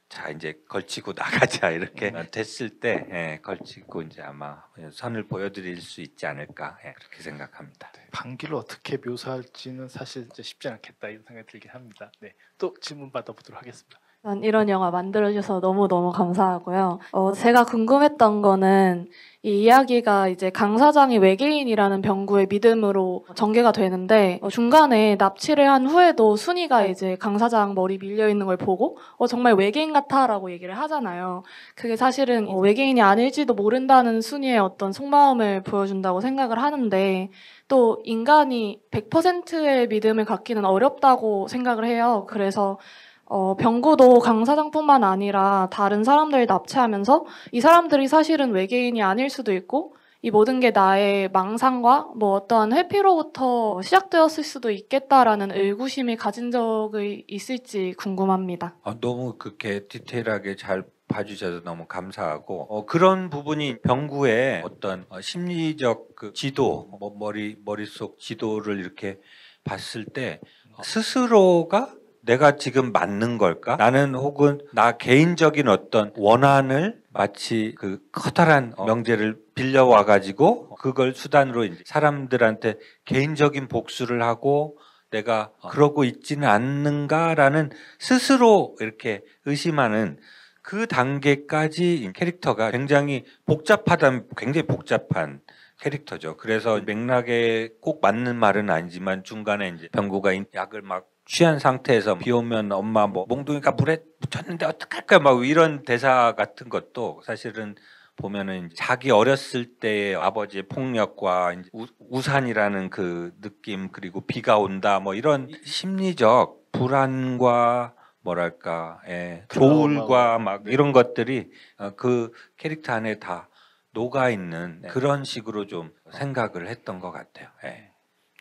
자 이제 걸치고 나가자 이렇게 됐을 때 걸치고 이제 아마 선을 보여드릴 수 있지 않을까 그렇게 생각합니다. 방귀를 어떻게 묘사할지는 사실 이제 쉽지 않겠다 이런 생각이 들긴 합니다. 네, 또 질문 받아보도록 하겠습니다. 이런 영화 만들어주셔서 너무너무 감사하고요. 제가 궁금했던 거는 이 이야기가 이제 강 사장이 외계인이라는 병구의 믿음으로 전개가 되는데 중간에 납치를 한 후에도 순이가 이제 강 사장 머리 밀려 있는 걸 보고 정말 외계인 같아라고 얘기를 하잖아요. 그게 사실은 외계인이 아닐지도 모른다는 순이의 어떤 속마음을 보여준다고 생각을 하는데 또 인간이 100%의 믿음을 갖기는 어렵다고 생각을 해요. 그래서 병구도 강 사장뿐만 아니라 다른 사람들을 납치하면서 이 사람들이 사실은 외계인이 아닐 수도 있고 이 모든 게 나의 망상과 뭐 어떠한 회피로부터 시작되었을 수도 있겠다라는 의구심이 가진 적이 있을지 궁금합니다. 너무 그렇게 디테일하게 잘 봐주셔서 너무 감사하고 그런 부분이 병구의 어떤 심리적 그 지도 머릿속 지도를 이렇게 봤을 때 스스로가 내가 지금 맞는 걸까? 나는 혹은 나 개인적인 어떤 원한을 마치 그 커다란 명제를 빌려와 가지고 그걸 수단으로 이제 사람들한테 개인적인 복수를 하고 내가 그러고 있지는 않는가라는 스스로 이렇게 의심하는 그 단계까지 캐릭터가 굉장히 굉장히 복잡한 캐릭터죠. 그래서 맥락에 꼭 맞는 말은 아니지만 중간에 이제 병구가 약을 막 취한 상태에서 비 오면 엄마 뭐 몽둥이가 물에 묻혔는데 어떡할까 막 이런 대사 같은 것도 사실은 보면은 자기 어렸을 때의 아버지의 폭력과 이제 우산이라는 그 느낌 그리고 비가 온다 뭐 이런 심리적 불안과 뭐랄까 조울과 막 이런 것들이 그 캐릭터 안에 다 녹아 있는 그런 식으로 좀 생각을 했던 것 같아요.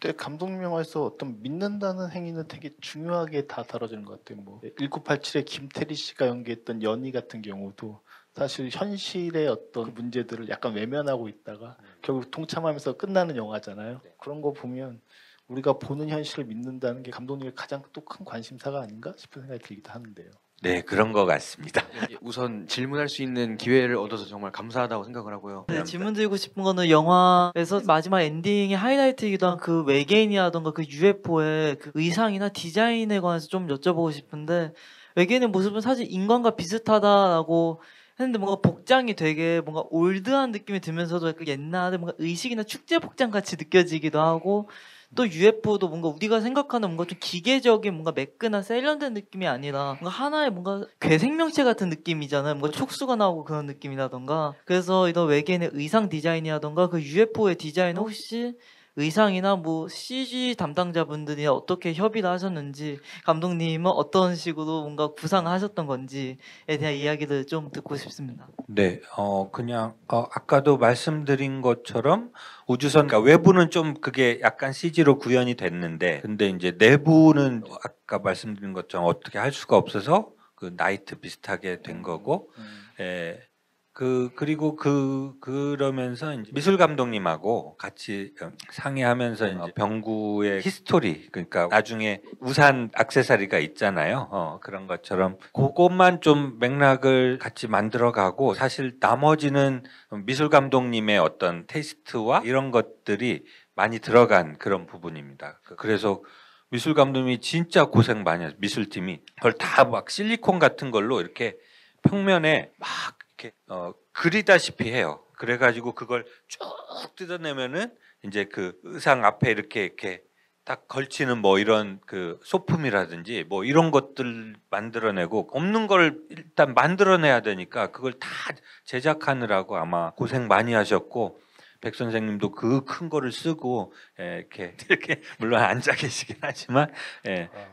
근데 감독님 영화에서 어떤 믿는다는 행위는 되게 중요하게 다 다뤄지는 것 같아요. 뭐 1987에 김태리 씨가 연기했던 연희 같은 경우도 사실 현실의 어떤 그 문제들을 약간 외면하고 있다가 결국 동참하면서 끝나는 영화잖아요. 그런 거 보면 우리가 보는 현실을 믿는다는 게 감독님의 가장 또 큰 관심사가 아닌가 싶은 생각이 들기도 하는데요. 네, 그런 것 같습니다. 우선 질문할 수 있는 기회를 얻어서 정말 감사하다고 생각을 하고요. 네, 질문 드리고 싶은 거는 영화에서 마지막 엔딩의 하이라이트이기도 한 그 외계인이라던가 그 UFO의 그 의상이나 디자인에 관해서 좀 여쭤보고 싶은데 외계인의 모습은 사실 인간과 비슷하다라고 했는데 뭔가 복장이 되게 뭔가 올드한 느낌이 들면서도 약간 옛날에 뭔가 의식이나 축제 복장 같이 느껴지기도 하고 또 UFO도 뭔가 우리가 생각하는 뭔가 좀 기계적인 뭔가 매끈한 세련된 느낌이 아니라 뭔가 하나의 뭔가 괴생명체 같은 느낌이잖아요. 뭔가 촉수가 나오고 그런 느낌이라던가. 그래서 이런 외계인의 의상 디자인이라던가 그 UFO의 디자인 혹시 의상이나 뭐 CG 담당자분들이 어떻게 협의를 하셨는지 감독님은 어떤 식으로 뭔가 구상하셨던 건지에 대한 이야기를 좀 듣고 싶습니다. 네, 그냥 아까도 말씀드린 것처럼 우주선 그러니까 외부는 좀 그게 약간 CG로 구현이 됐는데 근데 이제 내부는 아까 말씀드린 것처럼 어떻게 할 수가 없어서 그 나이트 비슷하게 된 거고 그리고 그러면서 이제 미술 감독님하고 같이 상의하면서 이제 병구의 히스토리 그러니까 나중에 우산 액세서리가 있잖아요. 그런 것처럼 그것만 좀 맥락을 같이 만들어가고 사실 나머지는 미술 감독님의 어떤 테이스트와 이런 것들이 많이 들어간 그런 부분입니다. 그래서 미술 감독님이 진짜 고생 많이 했어요. 미술팀이 그걸 다 막 실리콘 같은 걸로 이렇게 평면에 막 그리다시피 해요. 그래가지고 그걸 쭉 뜯어내면은 이제 그 의상 앞에 이렇게 딱 걸치는 뭐 이런 그 소품이라든지 뭐 이런 것들 만들어내고 없는 걸 일단 만들어내야 되니까 그걸 다 제작하느라고 아마 고생 많이 하셨고 백 선생님도 그 큰 거를 쓰고 이렇게 물론 앉아 계시긴 하지만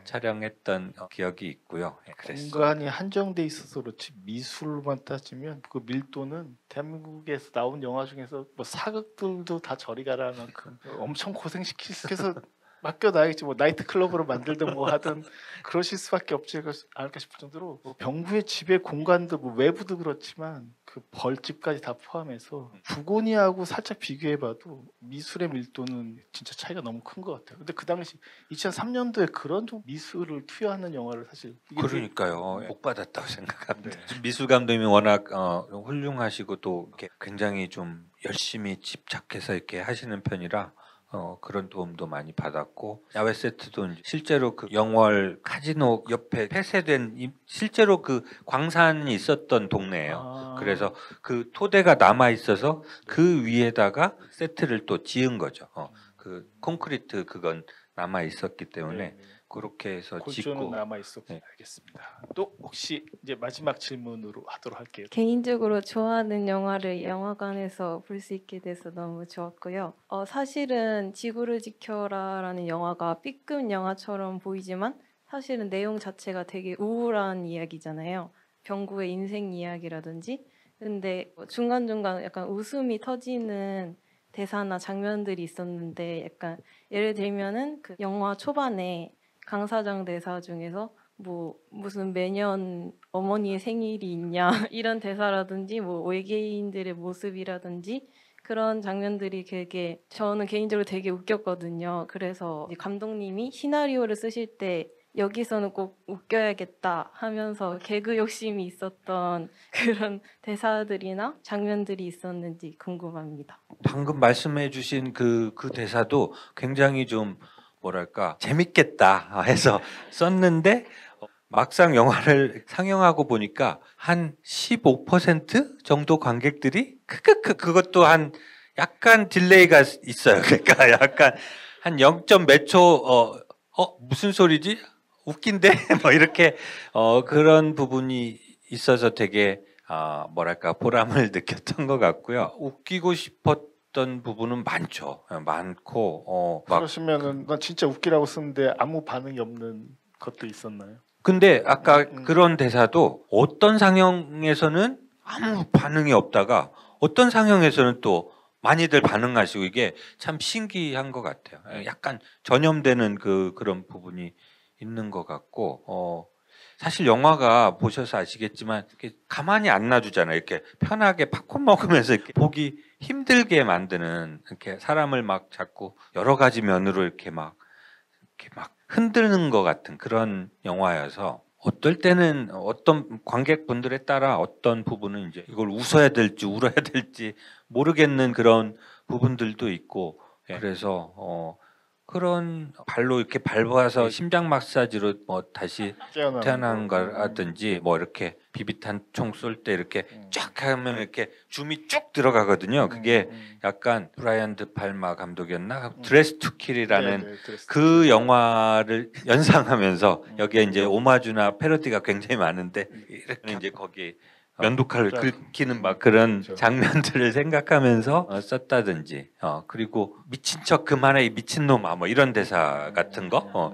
촬영했던 기억이 있고요. 공간이 한정돼 있어서 그렇지 미술만 따지면 그 밀도는 대한민국에서 나온 영화 중에서 뭐 사극들도 다 저리 가라는 만큼 엄청 고생시키셔서 맡겨놔야겠지. 뭐 나이트 클럽으로 만들든 뭐 하든 그러실 수밖에 없지 않을까 싶을 정도로 뭐 병구의 집의 공간도 뭐 외부도 그렇지만 그 벌집까지 다 포함해서 부고니하고 살짝 비교해봐도 미술의 밀도는 진짜 차이가 너무 큰 것 같아요. 근데 그 당시 2003년도에 그런 좀 미술을 투여하는 영화를 사실 그러니까요. 복 받았다고 생각합니다. 미술 감독님이 워낙 훌륭하시고 또 이렇게 굉장히 좀 열심히 집착해서 이렇게 하시는 편이라 그런 도움도 많이 받았고 야외 세트도 실제로 그 영월 카지노 옆에 폐쇄된 실제로 그 광산이 있었던 동네예요. 그래서 그 토대가 남아 있어서 그 위에다가 세트를 또 지은 거죠. 그 콘크리트 그건 남아 있었기 때문에 그렇게 해서 짓고 남아 있었고 알겠습니다. 또 혹시 이제 마지막 질문으로 하도록 할게요. 개인적으로 좋아하는 영화를 영화관에서 볼 수 있게 돼서 너무 좋았고요. 사실은 지구를 지켜라라는 영화가 B급 영화처럼 보이지만 사실은 내용 자체가 되게 우울한 이야기잖아요. 병구의 인생 이야기라든지. 근데 중간중간 약간 웃음이 터지는 대사나 장면들이 있었는데 약간 예를 들면은 그 영화 초반에 강 사장 대사 중에서 뭐 무슨 매년 어머니의 생일이 있냐 이런 대사라든지 뭐 외계인들의 모습이라든지 그런 장면들이 되게 저는 개인적으로 되게 웃겼거든요. 그래서 감독님이 시나리오를 쓰실 때 여기서는 꼭 웃겨야겠다 하면서 개그 욕심이 있었던 그런 대사들이나 장면들이 있었는지 궁금합니다. 방금 말씀해 주신 그 대사도 굉장히 좀 뭐랄까 재밌겠다 해서 썼는데 막상 영화를 상영하고 보니까 한 15% 정도 관객들이 크크크 그것도 한 약간 딜레이가 있어요. 그러니까 약간 한 0. 몇 초 무슨 소리지? 웃긴데 뭐 이렇게 그런 부분이 있어서 되게 뭐랄까 보람을 느꼈던 것 같고요. 웃기고 싶었던 부분은 많고 막 그러시면은 난 진짜 웃기라고 쓰는데 아무 반응이 없는 것도 있었나요? 근데 아까 그런 대사도 어떤 상영에서는 아무 반응이 없다가 어떤 상영에서는 또 많이들 반응하시고 이게 참 신기한 것 같아요. 약간 전염되는 그런 부분이 있는 것 같고 사실 영화가 보셔서 아시겠지만 이렇게 가만히 안 놔두잖아요. 이렇게 편하게 팝콘 먹으면서 이렇게 보기 힘들게 만드는 이렇게 사람을 막 자꾸 여러 가지 면으로 이렇게 막 흔드는 것 같은 그런 영화여서 어떨 때는 어떤 관객분들에 따라 어떤 부분은 이제 이걸 웃어야 될지 울어야 될지 모르겠는 그런 부분들도 있고 그래서 그런 발로 이렇게 밟아서 심장 마사지로 뭐 다시 태어난 거라든지 뭐 이렇게 비비탄 총 쏠 때 이렇게 쫙 하면 이렇게 줌이 쭉 들어가거든요. 그게 약간 브라이언 드 팔마 감독이었나? 드레스 투 킬이라는 그 영화를 연상하면서 여기에 이제 오마주나 패러디가 굉장히 많은데 이렇게 이제 거기 면도칼을 긁히는 막 그런 장면들을 생각하면서 썼다든지 그리고 미친 척 그만해 이 미친놈아 뭐 이런 대사 같은 거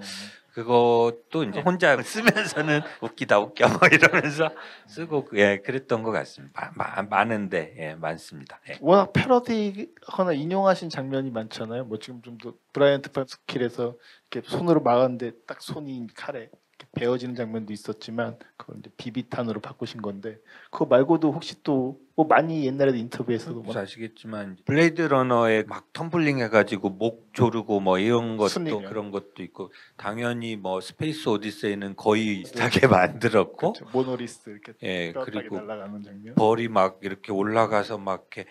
그것도 이제 혼자 쓰면서는 웃기다 웃겨 뭐 이러면서 쓰고 그랬던 것 같습니다. 많은데 많습니다. 워낙 패러디하거나 인용하신 장면이 많잖아요. 뭐 지금 좀 더 브라이언 드 팔마 스킬에서 이렇게 손으로 막았는데 딱 손이 칼에 베어지는 장면도 있었지만 그걸 이제 비비탄으로 바꾸신 건데 그거 말고도 혹시 또 뭐 많이 옛날에도 인터뷰에서도 뭐 아시겠지만 블레이드 러너에 막 텀블링 해가지고 목 조르고 뭐 이런 것도 스니까. 그런 것도 있고 당연히 뭐 스페이스 오디세이는 거의 비슷하게 만들었고 그렇죠. 모노리스 이렇게 그리고 날아가는 장면 벌이 막 이렇게 올라가서 막 이렇게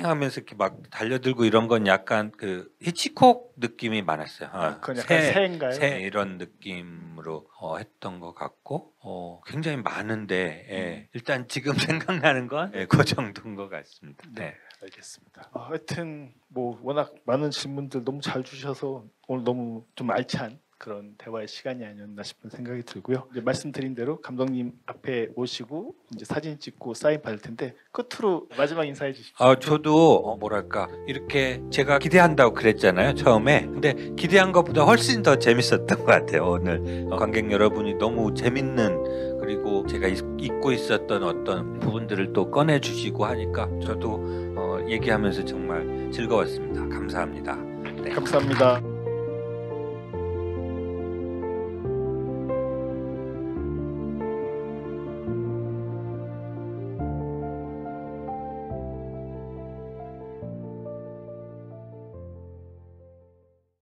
하면서 이렇게 막 달려들고 이런 건 약간 그 히치콕 느낌이 많았어요. 그건 약간 새인가요? 새 이런 느낌으로 했던 것 같고 굉장히 많은데 일단 지금 생각나는 건 그 정도인 것 같습니다. 네. 알겠습니다. 하여튼 뭐 워낙 많은 질문들 너무 잘 주셔서 오늘 너무 좀 알찬 그런 대화의 시간이 아니었나 싶은 생각이 들고요. 이제 말씀드린 대로 감독님 앞에 모시고 이제 사진 찍고 사인 받을 텐데 끝으로 마지막 인사해 주십시오. 저도 뭐랄까 이렇게 제가 기대한다고 그랬잖아요 처음에. 근데 기대한 것보다 훨씬 더 재밌었던 것 같아요. 오늘 관객 여러분이 너무 재밌는 그리고 제가 잊고 있었던 어떤 부분들을 또 꺼내주시고 하니까 저도 얘기하면서 정말 즐거웠습니다. 감사합니다. 네. 감사합니다.